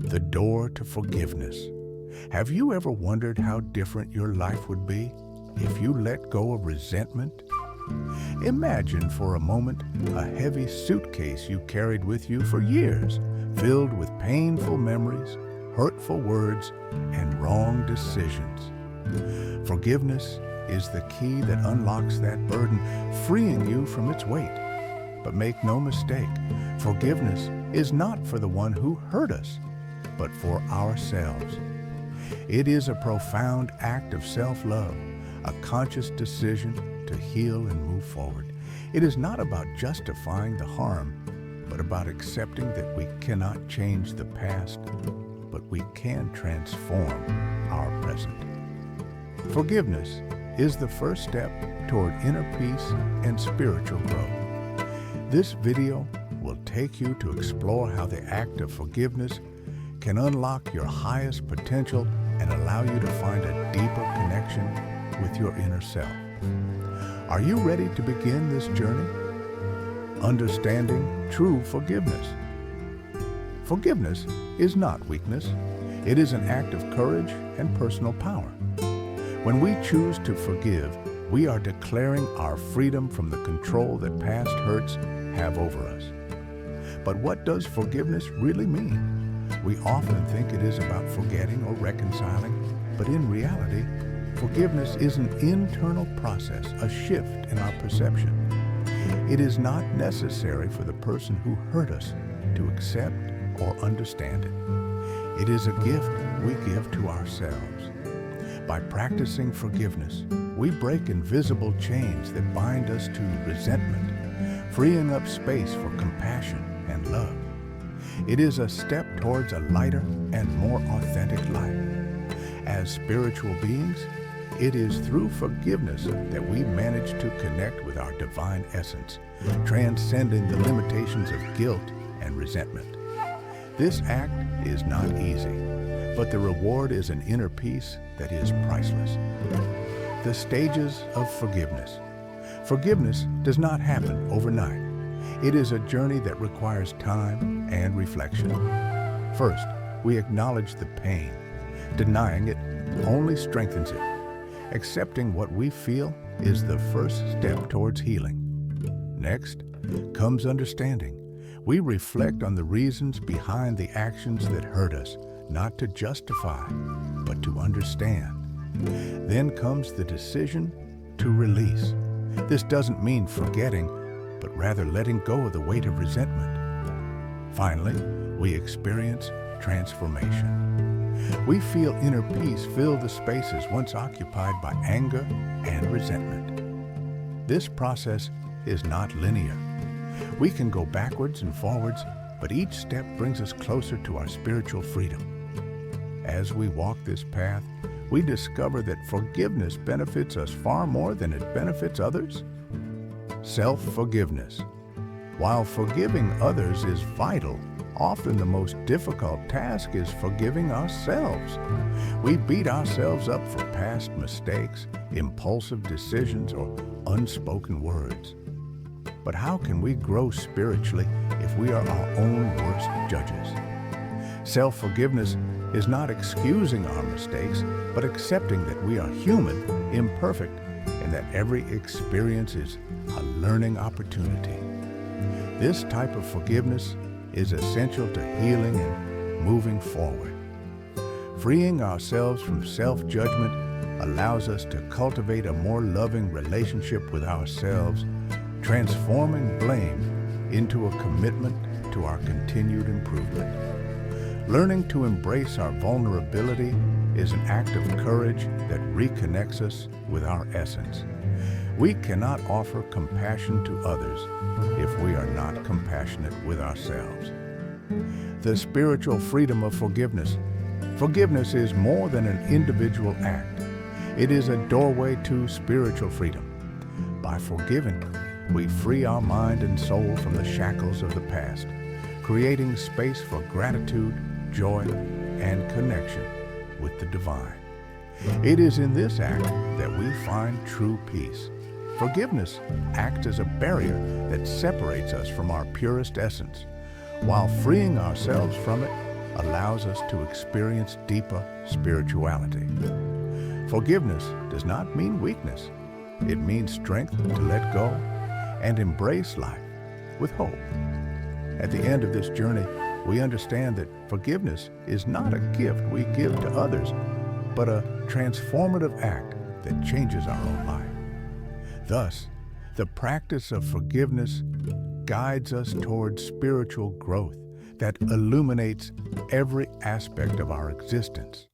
The door to forgiveness. Have you ever wondered how different your life would be if you let go of resentment? Imagine for a moment a heavy suitcase you carried with you for years, filled with painful memories, hurtful words, and wrong decisions. Forgiveness is the key that unlocks that burden, freeing you from its weight. But make no mistake, forgiveness is not for the one who hurt us, but for ourselves. It is a profound act of self-love, a conscious decision to heal and move forward. It is not about justifying the harm, but about accepting that we cannot change the past, but we can transform our present. Forgiveness is the first step toward inner peace and spiritual growth. This video will take you to explore how the act of forgiveness can unlock your highest potential and allow you to find a deeper connection with your inner self. Are you ready to begin this journey? Understanding true forgiveness. Forgiveness is not weakness. It is an act of courage and personal power. When we choose to forgive, we are declaring our freedom from the control that past hurts have over us. But what does forgiveness really mean? We often think it is about forgetting or reconciling, but in reality, forgiveness is an internal process, a shift in our perception. It is not necessary for the person who hurt us to accept or understand it. It is a gift we give to ourselves. By practicing forgiveness, we break invisible chains that bind us to resentment, freeing up space for compassion and love. It is a step towards a lighter and more authentic life. As spiritual beings, it is through forgiveness that we manage to connect with our divine essence, transcending the limitations of guilt and resentment. This act is not easy, but the reward is an inner peace that is priceless. The stages of forgiveness. Forgiveness does not happen overnight. It is a journey that requires time and reflection. First, we acknowledge the pain. Denying it only strengthens it. Accepting what we feel is the first step towards healing. Next comes understanding. We reflect on the reasons behind the actions that hurt us, not to justify, but to understand. Then comes the decision to release. This doesn't mean forgetting, but rather letting go of the weight of resentment. Finally, we experience transformation. We feel inner peace fill the spaces once occupied by anger and resentment. This process is not linear. We can go backwards and forwards, but each step brings us closer to our spiritual freedom. As we walk this path, we discover that forgiveness benefits us far more than it benefits others. Self-forgiveness. While forgiving others is vital, often the most difficult task is forgiving ourselves. We beat ourselves up for past mistakes, impulsive decisions, or unspoken words. But how can we grow spiritually if we are our own worst judges? Self-forgiveness is not excusing our mistakes, but accepting that we are human, imperfect, and that every experience is a learning opportunity. This type of forgiveness is essential to healing and moving forward. Freeing ourselves from self-judgment allows us to cultivate a more loving relationship with ourselves, transforming blame into a commitment to our continued improvement. Learning to embrace our vulnerability is an act of courage that reconnects us with our essence. We cannot offer compassion to others if we are not compassionate with ourselves. The spiritual freedom of forgiveness. Forgiveness is more than an individual act. It is a doorway to spiritual freedom. By forgiving, we free our mind and soul from the shackles of the past, creating space for gratitude, joy, and connection with the divine. It is in this act that we find true peace. Forgiveness acts as a barrier that separates us from our purest essence, while freeing ourselves from it allows us to experience deeper spirituality. Forgiveness does not mean weakness. It means strength to let go and embrace life with hope. At the end of this journey, we understand that forgiveness is not a gift we give to others, but a transformative act that changes our own life. Thus, the practice of forgiveness guides us towards spiritual growth that illuminates every aspect of our existence.